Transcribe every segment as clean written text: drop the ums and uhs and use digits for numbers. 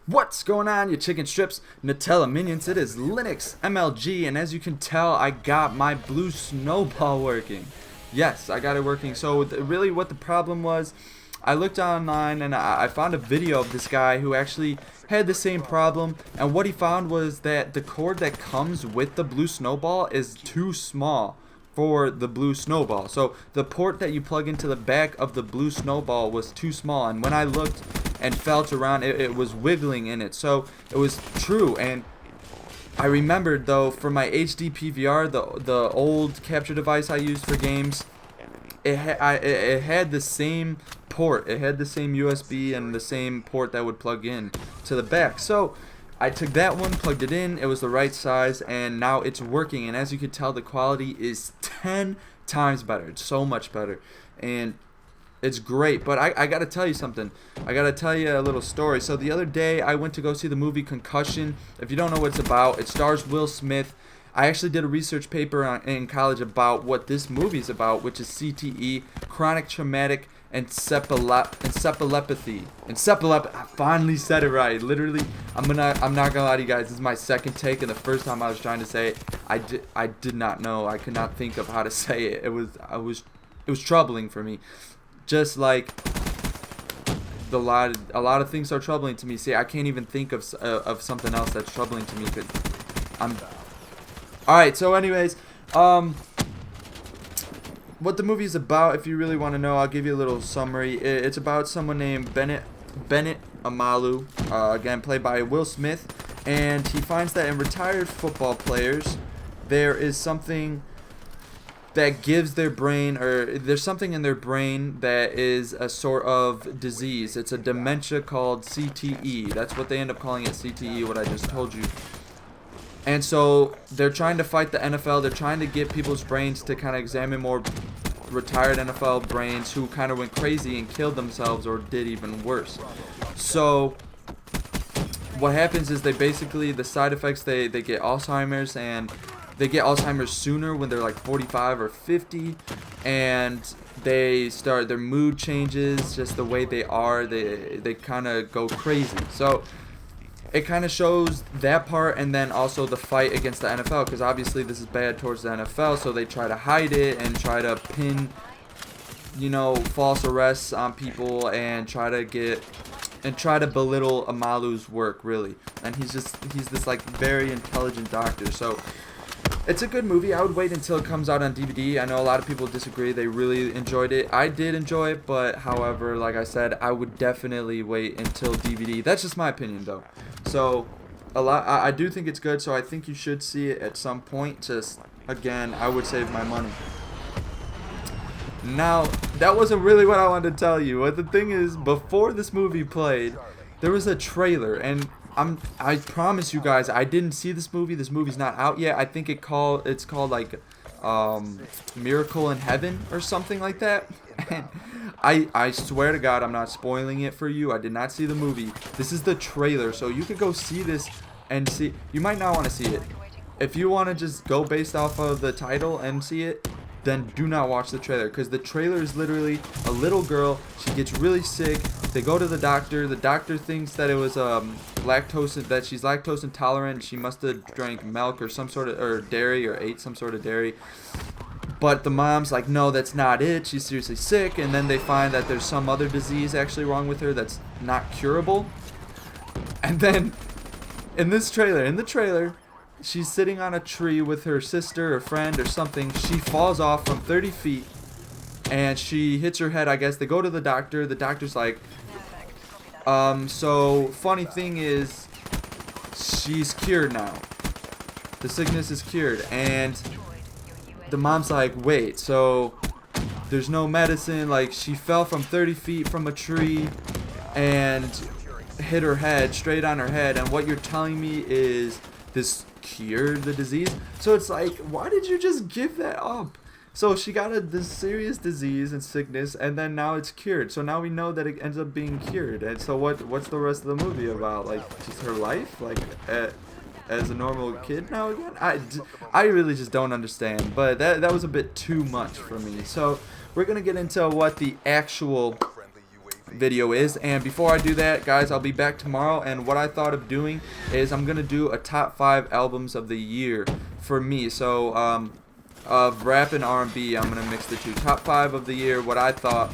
What's going on, you chicken strips, Nutella minions? It is Linux MLG, and as you can tell, I got my blue snowball working. Yes, I got it working. So really what the problem was, I looked online and I found a video of this guy who actually had the same problem, and what he found was that the cord that comes with the blue snowball is too small for the blue snowball. So the port that you plug into the back of the blue snowball was too small, and when I looked and felt around, it was wiggling in it. So it was true. And I remembered though, for my HD PVR, the old capture device I used for games, it had the same port. It had the same USB and the same port that would plug in to the back. So I took that one, plugged it in, it was the right size, and now it's working. And as you can tell, the quality is 10 times better. It's so much better. And it's great. But I gotta tell you something. I gotta tell you a little story. So the other day, I went to go see the movie Concussion. If you don't know what it's about, it stars Will Smith. I actually did a research paper in college about what this movie is about, which is CTE, chronic traumatic encephalopathy. I finally said it right. Literally, I'm not gonna lie to you guys. This is my second take, and the first time I was trying to say it, I did not know. I could not think of how to say it. It was troubling for me. Just like a lot of things are troubling to me. See, I can't even think of something else that's troubling to me because I'm. All right. So, anyways, what the movie is about, if you really want to know, I'll give you a little summary. It's about someone named Bennett Omalu, again played by Will Smith, and he finds that in retired football players, there is something that gives their brain, or there's something in their brain that is a sort of disease. It's a dementia called CTE. That's what they end up calling it, CTE, what I just told you. And so they're trying to fight the NFL. They're trying to get people's brains to kind of examine more retired NFL brains who kind of went crazy and killed themselves or did even worse. So what happens is they basically, the side effects, they get Alzheimer's, and they get Alzheimer's sooner when they're like 45 or 50, and they start, their mood changes, just the way they are, they kind of go crazy. So it kind of shows that part, and then also the fight against the NFL, because obviously this is bad towards the NFL, so they try to hide it and try to pin, false arrests on people and try to belittle Amalu's work, really. And he's this like very intelligent doctor. So it's a good movie. I would wait until it comes out on DVD. I know a lot of people disagree. They really enjoyed it. I did enjoy it, but however, like I said, I would definitely wait until DVD. That's just my opinion, though. So I do think it's good, so I think you should see it at some point. Just, again, I would save my money. Now, that wasn't really what I wanted to tell you. But the thing is, before this movie played, there was a trailer, and I promise you guys, I didn't see this movie. This movie's not out yet. I think it's called like Miracle in Heaven or something like that. And I swear to God, I'm not spoiling it for you. I did not see the movie. This is the trailer, so you could go see this and see. You might not want to see it. If you want to just go based off of the title and see it, then do not watch the trailer, because the trailer is literally a little girl. She gets really sick. They go to the doctor. The doctor thinks that it was that she's lactose intolerant. She must have drank milk or some sort of, or dairy, or ate some sort of dairy. But the mom's like, no, that's not it. She's seriously sick. And then they find that there's some other disease actually wrong with her that's not curable. And then in the trailer, she's sitting on a tree with her sister or friend or something. She falls off from 30 feet and she hits her head, I guess. They go to the doctor. The doctor's like, so funny thing is, she's cured now. The sickness is cured. And the mom's like, wait, so there's no medicine? Like, she fell from 30 feet from a tree and hit her head, straight on her head. And what you're telling me is this cured the disease? So it's like, why did you just give that up? So she got this serious disease and sickness, and then now it's cured. So now we know that it ends up being cured. And so what's the rest of the movie about? Like, just her life, like as a normal kid now again? I really just don't understand. But that was a bit too much for me. So we're gonna get into what the actual video is. And before I do that, guys, I'll be back tomorrow, and what I thought of doing is I'm gonna do a top 5 albums of the year for me. So of rap and R&B, I'm gonna mix the two. Top 5 of the year, what I thought,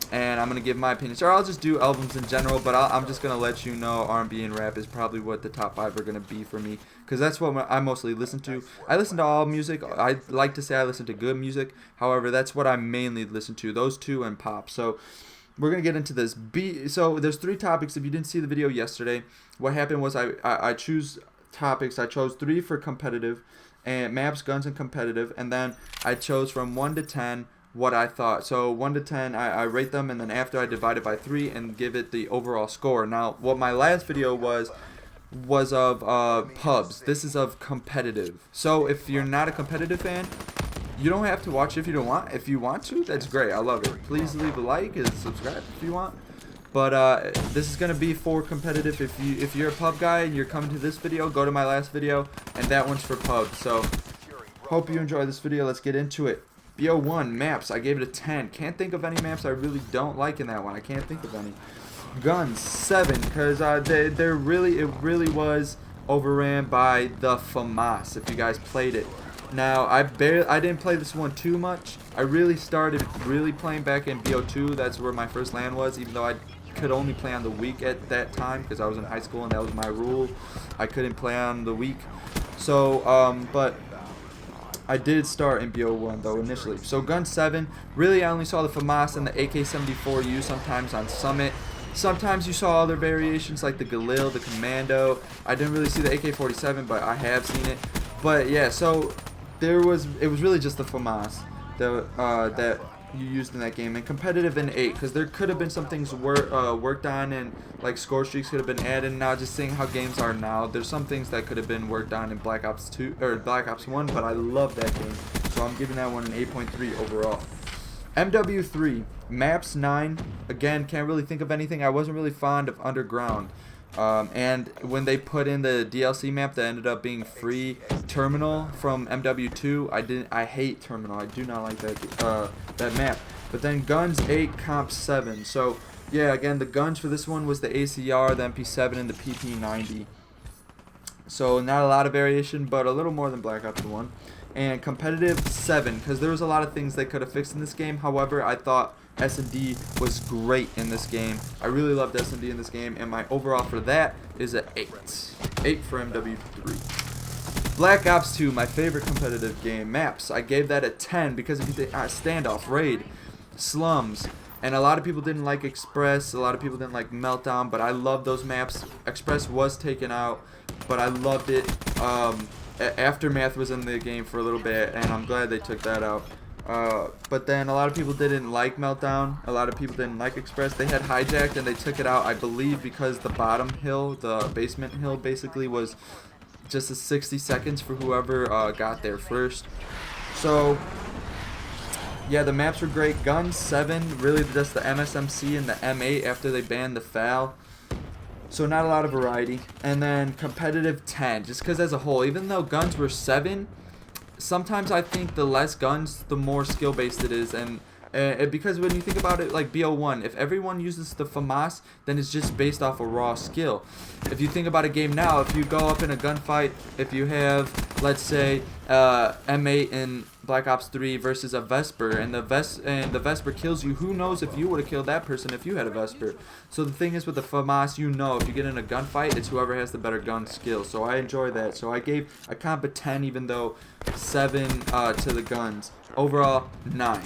and I'm gonna give my opinion. Or I'll just do albums in general, but I'm just gonna let you know R&B and rap is probably what the top 5 are gonna be for me, because that's what I mostly listen to. I listen to all music. I like to say I listen to good music. However, that's what I mainly listen to. Those two and pop. So we're gonna get into this. So there's 3 topics. If you didn't see the video yesterday, what happened was I choose topics. I chose 3 for competitive, and maps, guns, and competitive, and then I chose from 1 to 10 what I thought. So 1 to 10, I rate them, and then after I divide it by 3 and give it the overall score. Now, what my last video was of pubs. This is of competitive. So if you're not a competitive fan, you don't have to watch if you don't want. If you want to, that's great. I love it. Please leave a like and subscribe if you want. But this is gonna be for competitive. If you're a pub guy and you're coming to this video, go to my last video, and that one's for pub. So hope you enjoy this video. Let's get into it. BO1 maps, I gave it a 10. Can't think of any maps I really don't like in that one. I can't think of any. Guns 7, because it really was overran by the FAMAS. If you guys played it. Now I didn't play this one too much. I really started playing back in BO2. That's where my first LAN was, even though I could only play on the week at that time because I was in high school and that was my rule. I couldn't play on the week. So but I did start in BO1 though initially. So gun 7, really I only saw the FAMAS and the AK-74 used sometimes on Summit. Sometimes you saw other variations like the Galil, the Commando. I didn't really see the AK-47, but I have seen it. But yeah, so it was really just the FAMAS that you used in that game, and competitive in 8, because there could have been some things worked on, and like score streaks could have been added. Now just seeing how games are now, there's some things that could have been worked on in Black Ops 2 or Black Ops 1, but I love that game, so I'm giving that one an 8.3 overall. MW3 maps 9. Again, can't really think of anything. I wasn't really fond of Underground. And when they put in the DLC map that ended up being free, Terminal from MW2, I hate Terminal. I do not like that map. But then Guns 8, Comp 7. So yeah, again, the guns for this one was the ACR, the MP7, and the PP90. So not a lot of variation, but a little more than Black Ops 1. And competitive 7, because there was a lot of things they could have fixed in this game. However, I thought S&D was great in this game. I really loved S&D in this game, and my overall for that is an 8. 8 for MW3. Black Ops 2, my favorite competitive game. Maps, I gave that a 10 because if you think Standoff, Raid, Slums, and a lot of people didn't like Express, a lot of people didn't like Meltdown, but I love those maps. Express was taken out, but I loved it. Aftermath was in the game for a little bit, and I'm glad they took that out. But then a lot of people didn't like Meltdown. A lot of people didn't like Express. They had Hijacked and they took it out, I believe, because the bottom hill, the basement hill, basically was just a 60 seconds for whoever got there first. So yeah, the maps were great. Guns 7, really just the MSMC and the M8 after they banned the FAL. So not a lot of variety. And then competitive 10, just because as a whole, even though guns were 7, sometimes I think the less guns, the more skill based it is. And because when you think about it, like BO1, if everyone uses the FAMAS, then it's just based off a raw skill. If you think about a game now, if you go up in a gunfight, if you have, let's say, M8 in Black Ops 3 versus a Vesper, and the Vesper kills you, who knows if you would have killed that person if you had a Vesper. So the thing is with the FAMAS, you know, if you get in a gunfight, it's whoever has the better gun skill. So I enjoy that. So I gave a comp of 10, even though 7 to the guns. Overall, 9.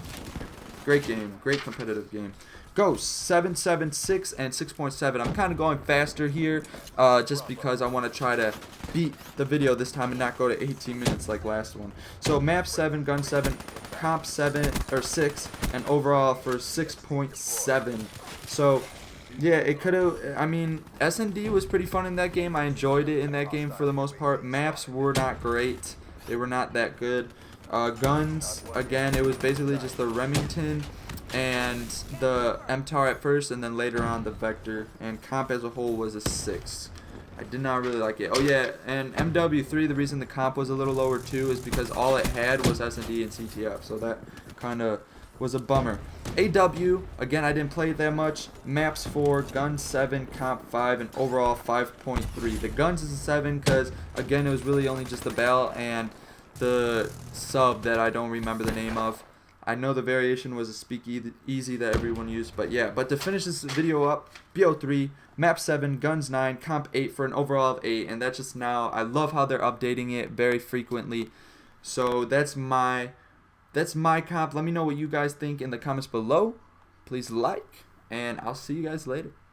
Great game, great competitive game. Ghost 7.76 and 6.7. I'm kind of going faster here, just because I want to try to beat the video this time and not go to 18 minutes like last one. So map 7, gun 7, comp 7 or 6, and overall for 6.7. So yeah, it could have. I mean, S&D was pretty fun in that game. I enjoyed it in that game for the most part. Maps were not great. They were not that good. Guns, again, it was basically just the Remington and the MTAR at first, and then later on the Vector. And comp as a whole was a 6. I did not really like it. Oh yeah, and MW3, the reason the comp was a little lower too is because all it had was S&D and CTF. So that kind of was a bummer. AW, again, I didn't play it that much. Maps 4, Guns 7, Comp 5, and overall 5.3. The Guns is a 7 because, again, it was really only just the Bell and the sub that I don't remember the name of. I know the variation was a speakeasy that everyone used, but yeah. But to finish this video up, BO3, Map 7, Guns 9, Comp 8 for an overall of 8, and that's just now. I love how they're updating it very frequently. So that's my comp. Let me know what you guys think in the comments below. Please like, and I'll see you guys later.